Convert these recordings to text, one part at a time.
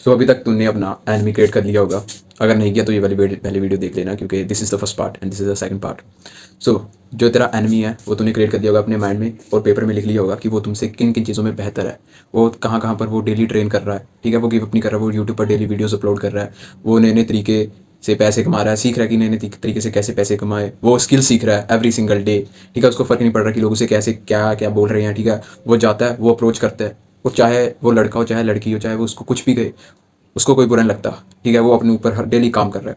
सो अभी तक तुमने अपना एनिमी क्रिएट कर लिया होगा। अगर नहीं किया तो ये वाली पहले वीडियो देख लेना, क्योंकि this is the first part and this is the second part. So जो तेरा एनिमी है वो तूने क्रिएट कर दिया होगा अपने माइंड में, और पेपर में लिख लिया होगा कि वो तुमसे किन किन चीज़ों में बेहतर है, वो कहाँ कहाँ पर वो डेली ट्रेन कर रहा है, ठीक है, वो गिव अप नहीं कर रहा, वो यूट्यूब पर डेली वीडियोज़ अपलोड कर रहा है, वो नए नए तरीके से पैसे कमा रहा है, सीख रहा है कि नए नए तरीके से कैसे पैसे कमाए, वो स्किल सीख रहा है एवरी सिंगल डे, ठीक है, उसको फ़र्क नहीं पड़ रहा कि लोग उसे कैसे क्या क्या बोल रहे हैं, ठीक है, वो जाता है, वो अप्रोच करता है, वो चाहे वो लड़का हो चाहे लड़की हो, चाहे वो उसको कुछ भी कहे, उसको कोई बुरा नहीं लगता, ठीक है, वो अपने ऊपर हर डेली काम कर रहा है।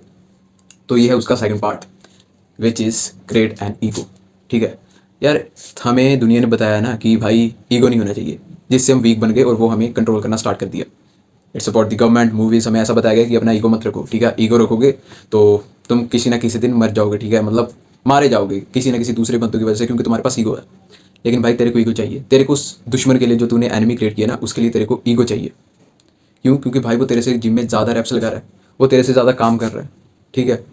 तो ये है उसका second part, which is create an ego, ठीक है। यार हमें दुनिया ने बताया ना कि भाई ईगो नहीं होना चाहिए, जिससे हम वीक बन गए और वो हमें कंट्रोल करना स्टार्ट कर दिया। It's about the government, movies, हमें ऐसा बताया गया कि अपना ईगो मत रखो, ठीक है, ईगो रखोगे तो तुम किसी ना किसी दिन मर जाओगे, ठीक है, मतलब मारे जाओगे किसी ना किसी दूसरे बंदों की वजह से, क्योंकि तुम्हारे पास ईगो है। लेकिन भाई तेरे को ईगो चाहिए, तेरे को उस दुश्मन के लिए जो तूने एनिमी क्रिएट किया ना, उसके लिए तेरे को ईगो चाहिए। क्यों? क्योंकि भाई वो तेरे से जिम में ज़्यादा रैप्स लगा रहा है, वो तेरे से ज़्यादा काम कर रहा है, ठीक है,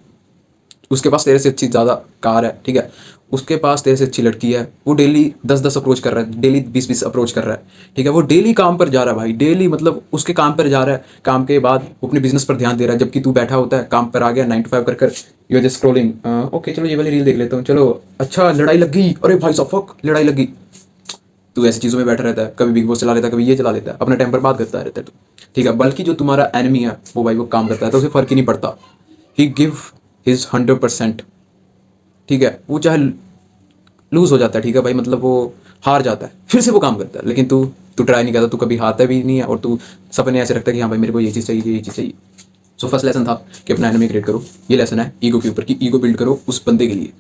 उसके पास तेरे से अच्छी ज़्यादा कार है, ठीक है, उसके पास तेरे से अच्छी लड़की है, वो डेली 10-10 अप्रोच कर रहा है, डेली 20-20 अप्रोच कर रहा है, ठीक है, वो डेली काम पर जा रहा है भाई, डेली मतलब उसके काम पर जा रहा है, काम के बाद वो अपने बिजनेस पर ध्यान दे रहा है, जबकि तू बैठा होता है काम पर आ गया 9 to 5 कर you are just scrolling, okay चलो ये वाली रील देख लेता हूँ, चलो अच्छा लड़ाई लग गई, अरे भाई साहब फक लड़ाई लग गई। तू ऐसी चीज़ों में बैठा रहता है, कभी बिग बॉस चला लेता है, कभी ये चला लेता है, अपना टाइम पर बात करता रहता है तू, ठीक है। बल्कि जो तुम्हारा एनिमी है वो भाई वो काम करता है तो उसे फ़र्क ही नहीं पड़ता, ही गिव हिज 100%, ठीक है, वो चाहे लूज़ हो जाता है, ठीक है भाई, मतलब वो हार जाता है, फिर से वो काम करता है, लेकिन तू ट्राई नहीं करता, तू कभी हारता भी नहीं है, और तू सपने ऐसे रखता है कि हाँ भाई मेरे को ये चीज़ चाहिए, ये चीज़ चाहिए। सो फर्स्ट लेसन था कि अपना एनिमी क्रिएट करो, ये लेसन है ईगो के ऊपर कि ईगो बिल्ड करो उस बंदे के लिए।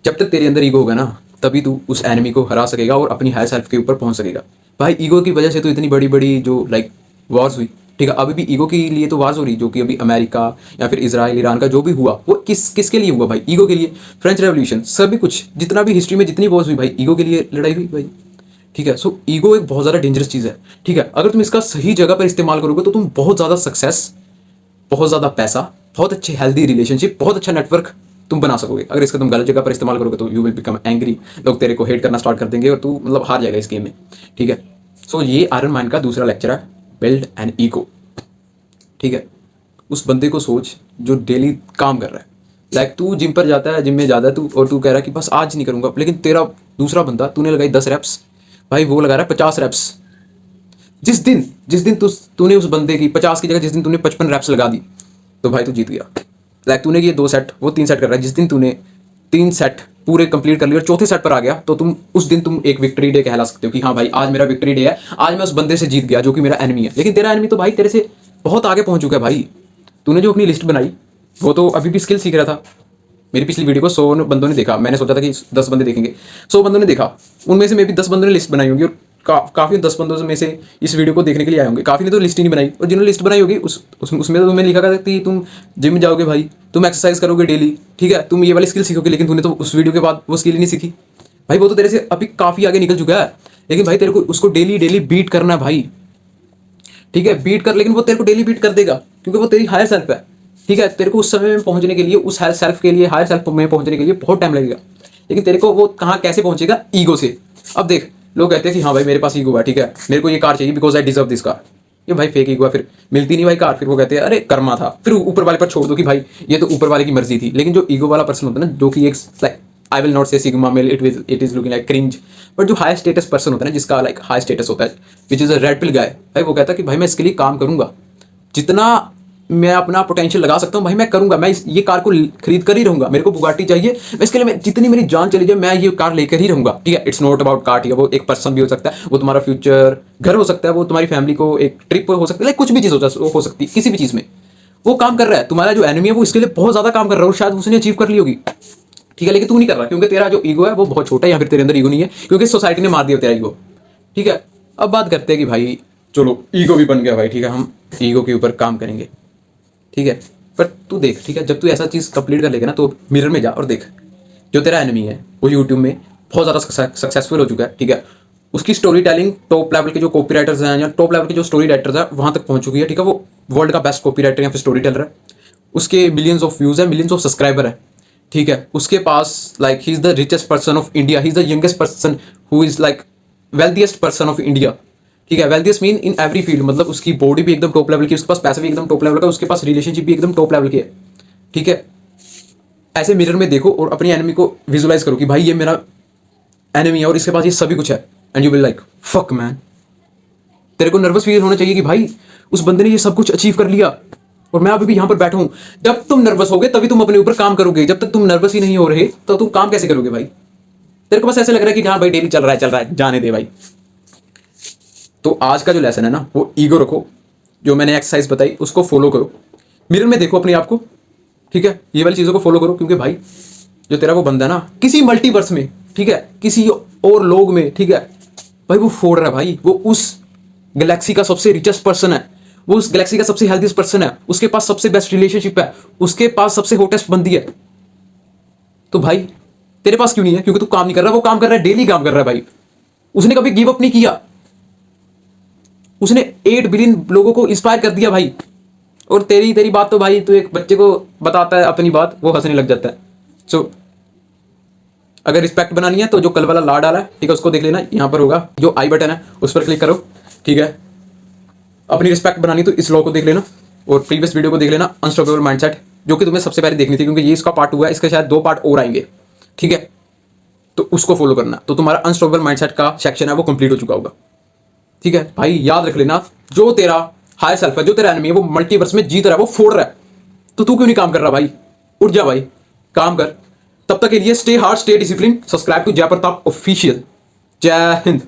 जब तक तेरे अंदर ईगो होगा ना, तभी तू उस एनिमी को हरा सकेगा और अपनी हायर सेल्फ के ऊपर पहुंच सकेगा। भाई ईगो की वजह से तो इतनी बड़ी बड़ी जो लाइक वॉर्स हुई, ठीक है, अभी भी ईगो के लिए तो वार्स हो रही, जो कि अभी अमेरिका या फिर इसराइल ईरान का जो भी हुआ वो किसके लिए हुआ भाई, ईगो के लिए। फ्रेंच रेवोल्यूशन, सभी कुछ जितना भी हिस्ट्री में जितनी वॉर्स हुई भाई ईगो के लिए लड़ाई हुई भाई, ठीक है। सो ईगो एक बहुत ज़्यादा डेंजरस चीज़ है, ठीक है, अगर तुम इसका सही जगह पर इस्तेमाल करोगे तो तुम बहुत ज़्यादा सक्सेस, बहुत ज़्यादा पैसा, बहुत अच्छे हेल्दी रिलेशनशिप, बहुत अच्छा नेटवर्क तुम बना सकोगे। अगर इसका तुम गलत जगह पर इस्तेमाल करोगे तो यू विल बिकम एंग्री, लोग तेरे को हेट करना स्टार्ट कर देंगे और तू मतलब हार जाएगा इस गेम में, ठीक है। सो ये आयरन मैन का दूसरा लेक्चर है, बिल्ड एन ईगो, ठीक है। उस बंदे को सोच जो डेली काम कर रहा है, लाइक तू जिम पर जाता है, जिम में जाता है तू, और तू कह रहा है कि बस आज नहीं करूँगा, लेकिन तेरा दूसरा बंदा तूने लगाई 10 रैप्स, भाई वो लगा रहा है 50 रैप्स। जिस दिन तूने उस बंदे की 50 की जगह जिस दिन तूने 55 रैप्स लगा दी, तो भाई तू जीत गया। लाइक तूने ये 2 सेट, वो 3 सेट कर रहा है, जिस दिन तूने 3 सेट पूरे कंप्लीट कर लिए और चौथे सेट पर आ गया, तो उस दिन तुम एक विक्ट्री डे कहला सकते हो कि हाँ भाई आज मेरा विक्ट्री डे है, आज मैं उस बंदे से जीत गया जो कि मेरा एनिमी है। लेकिन तेरा एनिमी तो भाई तेरे से बहुत आगे पहुंच चुका है भाई। तूने जो अपनी लिस्ट बनाई वो तो अभी भी स्किल सीख रहा था। मेरी पिछली वीडियो को 100 बंदों ने देखा, मैंने सोचा था कि 10 बंदे देखेंगे, 100 बंदों ने देखा, उनमें से मे भी 10 बंदों ने लिस्ट बनाई होगी, और काफ़ी 10 बंदों में से इस वीडियो को देखने के लिए आए होंगे, काफ़ी ने तो लिस्ट ही नहीं बनाई, और जिन्होंने लिस्ट बनाई होगी उसमें तो तुम्हें लिखा था कि तुम जिम जाओगे भाई, तुम एक्सरसाइज करोगे डेली, ठीक है, तुम ये वाली स्किल सीखोगे, लेकिन तूने तो उस वीडियो के बाद वो स्किल ही नहीं सीखी। भाई वो तो तेरे से अभी काफ़ी आगे निकल चुका है, लेकिन भाई तेरे को उसको डेली डेली बीट करना है भाई, ठीक है, बीट कर, लेकिन वो तेरे को डेली बीट कर देगा क्योंकि वो तेरी हायर सेल्फ है, ठीक है। तेरे को उस समय में पहुंचने के लिए, उस हायर सेल्फ के लिए, हायर सेल्फ में पहुंचने के लिए बहुत टाइम लगेगा, लेकिन तेरे को वो कहाँ कैसे पहुंचेगा, ईगो से। अब देख, लोग कहते हैं कि हाँ भाई मेरे पास ईगो है, ठीक है, मेरे को ये कार चाहिए because I deserve this car, ये भाई फेक ईगो है, फिर मिलती नहीं भाई कार, फिर वो कहते हैं अरे कर्मा था, फिर ऊपर वाले पर छोड़ दो कि भाई ये तो ऊपर वाले की मर्जी थी। लेकिन जो ईगो वाला पर्सन होता है ना, जो कि एक लाइक आई विल नॉट से sigma male, it is looking like cringe, but जो हाई स्टेटस पर्सन होता है ना, जिसका लाइक हाई स्टेटस होता है, which is a red pill गाय, भाई वो कहता है कि भाई मैं इसके लिए काम करूंगा, जितना मैं अपना पोटेंशियल लगा सकता हूँ भाई मैं करूंगा, मैं ये कार को खरीद कर ही रहूंगा, मेरे को बुगाटी चाहिए, मैं इसके लिए मैं जितनी मेरी जान चली जाए मैं ये कार लेकर ही रहूंगा, ठीक है। इट्स नॉट अबाउट कार, ठीक है, वो एक पर्सन भी हो सकता है, वो तुम्हारा फ्यूचर घर हो सकता है, वो तुम्हारी फैमिली को एक ट्रिप हो सकती है, लाइक कुछ भी चीज़ हो सकती है, किसी भी चीज़ में वो काम कर रहा है। तुम्हारा जो एनिमी है वो इसके लिए बहुत ज़्यादा काम कर रहा है और शायद उसने अचीव कर ली होगी, ठीक है, लेकिन तू नहीं कर रहा क्योंकि तेरा जो ईगो है वो बहुत छोटा है, या फिर तेरे अंदर ईगो नहीं है क्योंकि सोसाइटी ने मार दिया तेरा ईगो, ठीक है। अब बात करते हैं कि भाई चलो ईगो भी बन गया भाई, ठीक है, हम ईगो के ऊपर काम करेंगे, ठीक है। पर तू देख, ठीक है, जब तू ऐसा चीज़ कंप्लीट कर लेगा ना तो मिरर में जा और देख, जो तेरा एनिमी है वो यूट्यूब में बहुत ज़्यादा सक्सेसफुल हो चुका है, ठीक है, उसकी स्टोरी टेलिंग टॉप लेवल के जो कॉपी राइटर्स हैं या टॉप लेवल के जो स्टोरी राइटर्स हैं वहाँ तक पहुँच चुकी है, ठीक है, वो वर्ल्ड का बेस्ट कॉपी राइटर या फिर स्टोरी टेलर है, उसके मिलियंस ऑफ व्यूज़ है, मिलियंस ऑफ सब्सक्राइबर है, ठीक है, उसके पास like he is the richest person of India, he is the youngest person who is like wealthiest person of India, ठीक है, wealthiest mean in every field, मतलब उसकी बॉडी भी एकदम टॉप लेवल की, उसके पास पैसा भी एकदम टॉप लेवल का, उसके पास रिलेशनशिप भी एकदम टॉप लेवल की है। ठीक है, ऐसे मिरर में देखो और अपनी एनिमी को विजुलाइज करो कि भाई ये मेरा एनिमी है और इसके पास ये सभी कुछ है, and you will like fuck man. तेरे को नर्वस फील होना चाहिए कि भाई उस बंदे ने ये सब कुछ अचीव कर लिया और मैं अभी भी यहां पर बैठा हूं। जब तुम नर्वस होगे तभी तुम अपने ऊपर काम करोगे, जब तक तुम नर्वस ही नहीं हो रहे तो तुम काम कैसे करोगे भाई? तेरे को बस ऐसे लग रहा है कि हाँ भाई डेली चल रहा है, जाने दे भाई। तो आज का जो लेसन है ना, वो ईगो रखो, जो मैंने एक्सरसाइज बताई उसको फॉलो करो, मिरर में देखो अपने आप को। ठीक है, ये वाली चीज़ों को फॉलो करो, क्योंकि भाई जो तेरा वो बंदा है ना किसी मल्टीवर्स में, ठीक है, किसी और लोग में, ठीक है भाई, वो फोड़ रहा है भाई, वो उस गैलेक्सी का सबसे रिचेस्ट पर्सन है, वो उस गैलेक्सी का सबसे हेल्थीस्ट पर्सन है, उसके पास सबसे बेस्ट रिलेशनशिप है, उसके पास सबसे हॉटेस्ट बंदी है। तो भाई तेरे पास क्यों नहीं है? क्योंकि तू काम नहीं कर रहा, वो काम कर रहा है, डेली काम कर रहा है भाई। उसने कभी गिव अप नहीं किया, उसने 8 बिलियन लोगों को इंस्पायर कर दिया भाई। और तेरी तेरी बात तो भाई, तू एक बच्चे को बताता है अपनी बात, वो हंसने लग जाता है। सो अगर रिस्पेक्ट बनानी है तो जो कल वाला ला डाला है, ठीक है, उसको देख लेना, यहाँ पर होगा जो आई बटन है, उस पर क्लिक करो। ठीक है, अपनी रिस्पेक्ट बनानी तो इस लॉ को देख लेना और प्रीवियस वीडियो को देख लेना, अनस्टॉपेबल माइंडसेट, जो कि तुम्हें सबसे पहले देखनी थी, क्योंकि ये इसका पार्ट 2 है, इसके शायद 2 पार्ट और आएंगे। ठीक है, तो उसको फॉलो करना, तो तुम्हारा अनस्टॉपेबल माइंडसेट का सेक्शन है वो कंप्लीट हो चुका होगा। ठीक है भाई, याद रख लेना, जो तेरा हायर सेल्फ है, जो तेरा एनिमी है, वो मल्टीवर्स में जीत रहा है, वो फोड़ रहा है, तो तू क्यों नहीं काम कर रहा भाई? उठ जा भाई, काम कर। तब तक के लिए stay hard, stay discipline, subscribe to Jay Pratap official. जय हिंद।